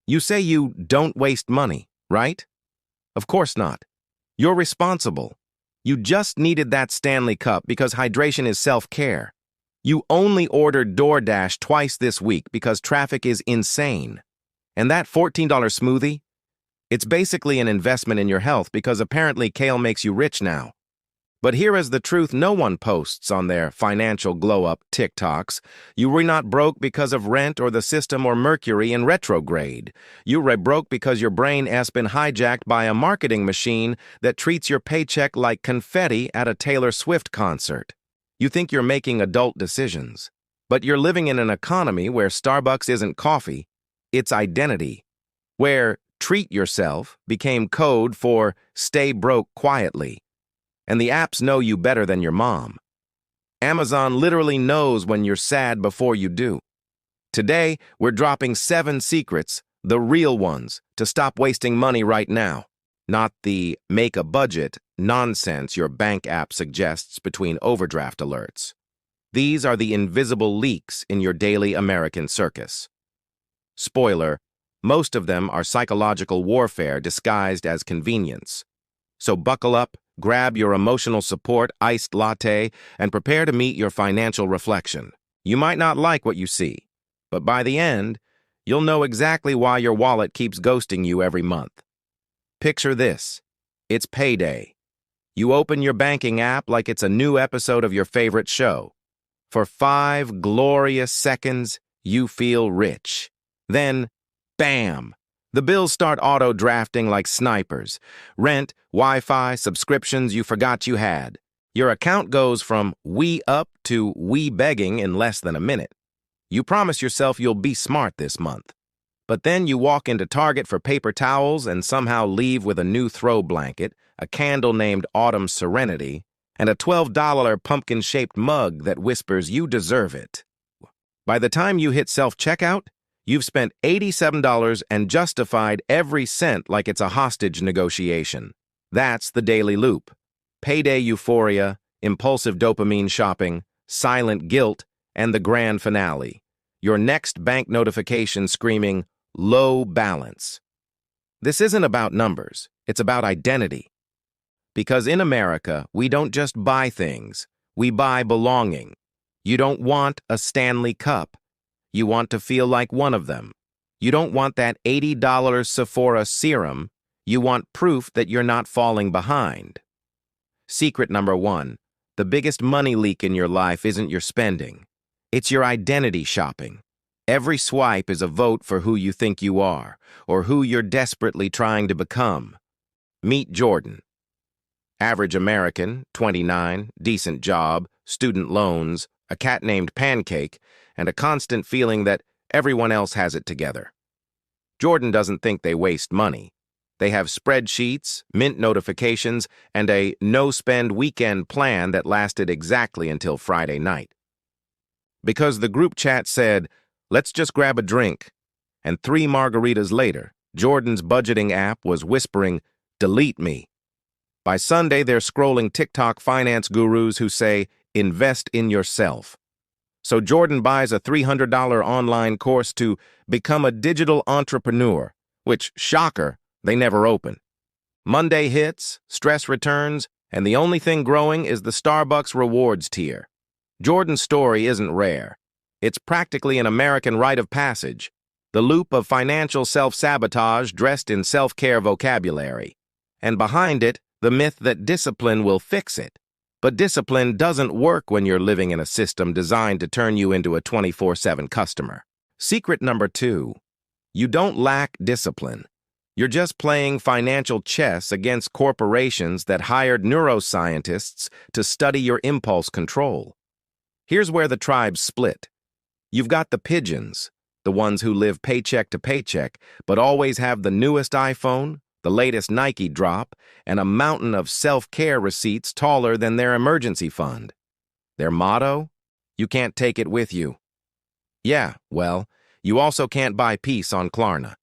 You say you don't waste money, right? Of course not. You're responsible. You just needed that Stanley Cup because hydration is self-care. You only ordered DoorDash twice this week because traffic is insane. And that $14 smoothie? It's basically an investment in your health because apparently kale makes you rich now. But here is the truth no one posts on their financial glow-up TikToks. You were not broke because of rent or the system or Mercury in retrograde. You were broke because your brain has been hijacked by a marketing machine that treats your paycheck like confetti at a Taylor Swift concert. You think you're making adult decisions, but you're living in an economy where Starbucks isn't coffee, it's identity, where treat yourself became code for stay broke quietly. And the apps know you better than your mom. Amazon literally knows when you're sad before you do. Today, we're dropping 7 secrets, the real ones, to stop wasting money right now. Not the make a budget nonsense your bank app suggests between overdraft alerts. These are the invisible leaks in your daily American circus. Spoiler, most of them are psychological warfare disguised as convenience. So buckle up, grab your emotional support iced latte, and prepare to meet your financial reflection. You might not like what you see, but by the end, you'll know exactly why your wallet keeps ghosting you every month. Picture this. It's payday. You open your banking app like it's a new episode of your favorite show. For 5 glorious seconds, you feel rich. Then, bam! The bills start auto-drafting like snipers. Rent, Wi-Fi, subscriptions you forgot you had. Your account goes from we up to we begging in less than a minute. You promise yourself you'll be smart this month. But then you walk into Target for paper towels and somehow leave with a new throw blanket, a candle named Autumn Serenity, and a $12 pumpkin-shaped mug that whispers you deserve it. By the time you hit self-checkout, you've spent $87 and justified every cent like it's a hostage negotiation. That's the daily loop. Payday euphoria, impulsive dopamine shopping, silent guilt, and the grand finale. Your next bank notification screaming, low balance. This isn't about numbers, it's about identity. Because in America, we don't just buy things, we buy belonging. You don't want a Stanley Cup. You want to feel like one of them. You don't want that $80 Sephora serum. You want proof that you're not falling behind. Secret number 1. The biggest money leak in your life isn't your spending. It's your identity shopping. Every swipe is a vote for who you think you are, or who you're desperately trying to become. Meet Jordan. Average American, 29, decent job, student loans, a cat named Pancake, and a constant feeling that everyone else has it together. Jordan doesn't think they waste money. They have spreadsheets, mint notifications, and a no-spend weekend plan that lasted exactly until Friday night. Because the group chat said, let's just grab a drink, and 3 margaritas later, Jordan's budgeting app was whispering, delete me. By Sunday, they're scrolling TikTok finance gurus who say, invest in yourself. So Jordan buys a $300 online course to become a digital entrepreneur, which, shocker, they never open. Monday hits, stress returns, and the only thing growing is the Starbucks rewards tier. Jordan's story isn't rare. It's practically an American rite of passage, the loop of financial self-sabotage dressed in self-care vocabulary. And behind it, the myth that discipline will fix it. But discipline doesn't work when you're living in a system designed to turn you into a 24/7 customer. Secret number 2. You don't lack discipline. You're just playing financial chess against corporations that hired neuroscientists to study your impulse control. Here's where the tribes split. You've got the pigeons, the ones who live paycheck to paycheck, but always have the newest iPhone, the latest Nike drop, and a mountain of self-care receipts taller than their emergency fund. Their motto? You can't take it with you. Yeah, well, you also can't buy peace on Klarna.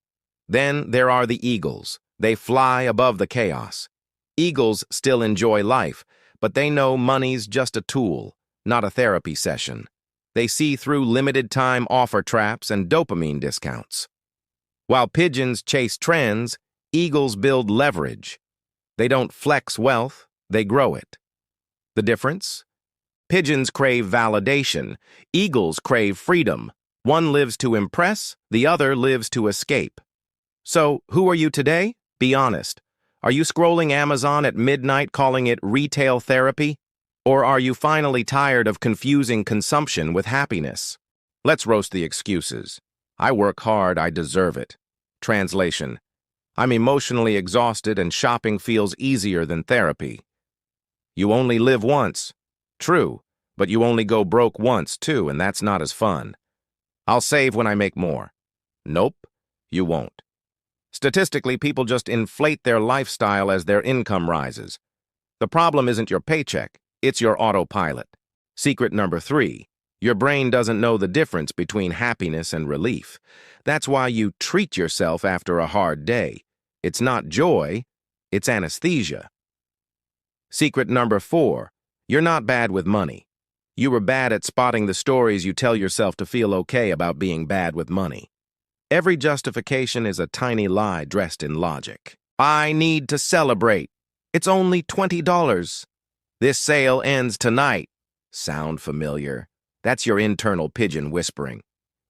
Then there are the eagles. They fly above the chaos. Eagles still enjoy life, but they know money's just a tool, not a therapy session. They see through limited-time offer traps and dopamine discounts. While pigeons chase trends, eagles build leverage. They don't flex wealth, they grow it. The difference? Pigeons crave validation. Eagles crave freedom. One lives to impress, the other lives to escape. So, who are you today? Be honest. Are you scrolling Amazon at midnight calling it retail therapy? Or are you finally tired of confusing consumption with happiness? Let's roast the excuses. I work hard, I deserve it. Translation: I'm emotionally exhausted and shopping feels easier than therapy. You only live once. True, but you only go broke once too, and that's not as fun. I'll save when I make more. Nope, you won't. Statistically, people just inflate their lifestyle as their income rises. The problem isn't your paycheck, it's your autopilot. Secret number 3. Your brain doesn't know the difference between happiness and relief. That's why you treat yourself after a hard day. It's not joy, it's anesthesia. Secret number 4. You're not bad with money. You were bad at spotting the stories you tell yourself to feel okay about being bad with money. Every justification is a tiny lie dressed in logic. I need to celebrate. It's only $20. This sale ends tonight. Sound familiar? That's your internal pigeon whispering.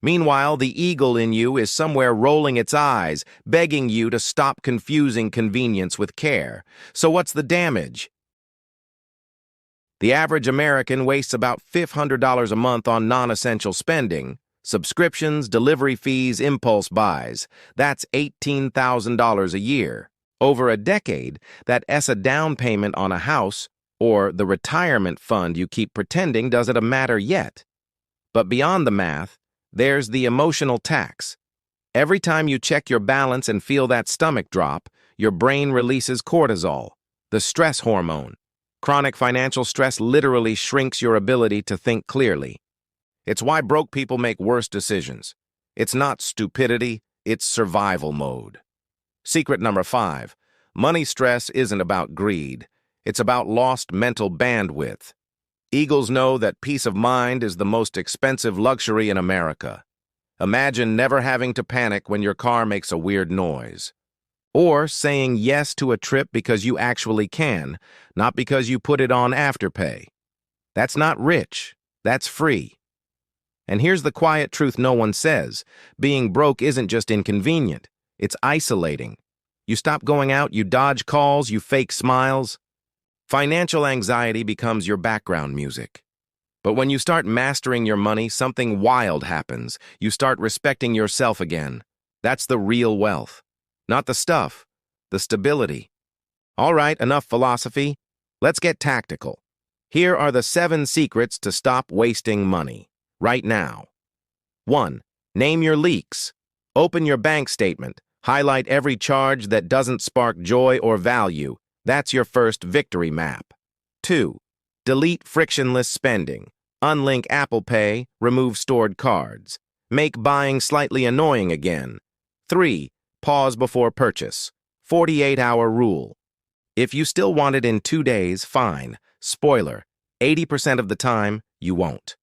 Meanwhile, the eagle in you is somewhere rolling its eyes, begging you to stop confusing convenience with care. So what's the damage? The average American wastes about $500 a month on non-essential spending. Subscriptions, delivery fees, impulse buys. That's $18,000 a year. Over a decade, that's a down payment on a house, or the retirement fund you keep pretending doesn't matter yet. But beyond the math, there's the emotional tax. Every time you check your balance and feel that stomach drop, your brain releases cortisol, the stress hormone. Chronic financial stress literally shrinks your ability to think clearly. It's why broke people make worse decisions. It's not stupidity, it's survival mode. Secret number 5. Money stress isn't about greed. It's about lost mental bandwidth. Eagles know that peace of mind is the most expensive luxury in America. Imagine never having to panic when your car makes a weird noise. Or saying yes to a trip because you actually can, not because you put it on Afterpay. That's not rich, that's free. And here's the quiet truth no one says. Being broke isn't just inconvenient, it's isolating. You stop going out, you dodge calls, you fake smiles. Financial anxiety becomes your background music. But when you start mastering your money, something wild happens. You start respecting yourself again. That's the real wealth. Not the stuff, the stability. All right, enough philosophy. Let's get tactical. Here are the 7 secrets to stop wasting money. Right now. 1. Name your leaks. Open your bank statement. Highlight every charge that doesn't spark joy or value. That's your first victory map. 2. Delete frictionless spending. Unlink Apple Pay, remove stored cards. Make buying slightly annoying again. 3. Pause before purchase. 48-hour rule. If you still want it in 2 days, fine. Spoiler, 80% of the time, you won't.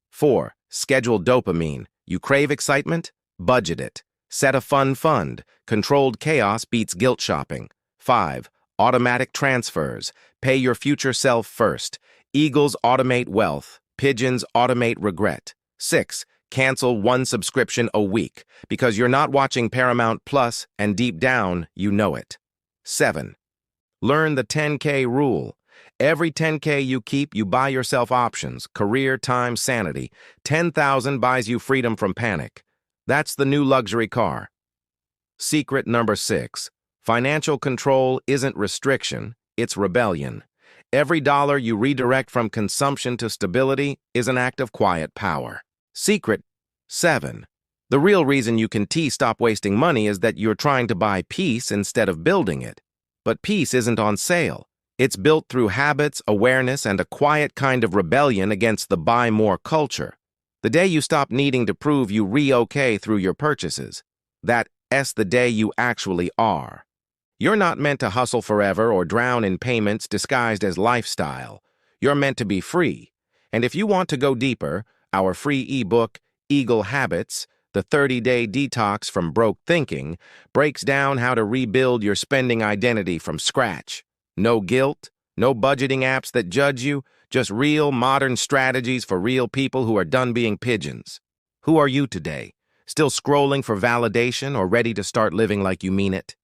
4. Schedule dopamine. You crave excitement? Budget it. Set a fun fund. Controlled chaos beats guilt shopping. 5. Automatic transfers. Pay your future self first. Eagles automate wealth. Pigeons automate regret. 6. Cancel 1 subscription a week because you're not watching Paramount Plus and deep down, you know it. 7. Learn the 10K rule. Every 10K you keep, you buy yourself options, career, time, sanity. 10,000 buys you freedom from panic. That's the new luxury car. Secret number 6. Financial control isn't restriction, it's rebellion. Every dollar you redirect from consumption to stability is an act of quiet power. Secret 7. The real reason you can stop wasting money is that you're trying to buy peace instead of building it. But peace isn't on sale. It's built through habits, awareness, and a quiet kind of rebellion against the buy more culture. The day you stop needing to prove you okay through your purchases, that's the day you actually are. You're not meant to hustle forever or drown in payments disguised as lifestyle. You're meant to be free. And if you want to go deeper, our free ebook, Eagle Habits, The 30-day detox from broke thinking breaks down how to rebuild your spending identity from scratch. No guilt, no budgeting apps that judge you, just real modern strategies for real people who are done being pigeons. Who are you today? Still scrolling for validation or ready to start living like you mean it?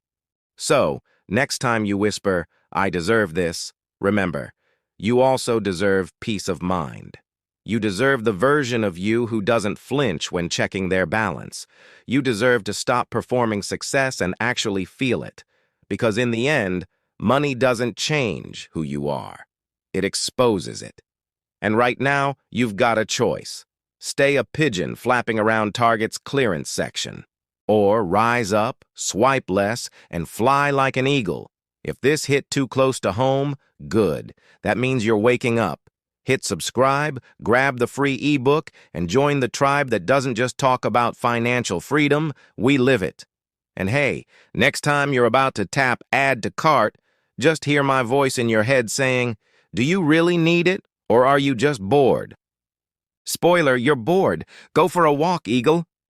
So, next time you whisper, "I deserve this," remember, you also deserve peace of mind. You deserve the version of you who doesn't flinch when checking their balance. You deserve to stop performing success and actually feel it. Because in the end, money doesn't change who you are. It exposes it. And right now, you've got a choice. Stay a pigeon flapping around Target's clearance section. Or rise up, swipe less, and fly like an eagle. If this hit too close to home, good. That means you're waking up. Hit subscribe, grab the free ebook, and join the tribe that doesn't just talk about financial freedom, we live it. And hey, next time you're about to tap add to cart, just hear my voice in your head saying, "Do you really need it, or are you just bored?" Spoiler, you're bored. Go for a walk, Eagle.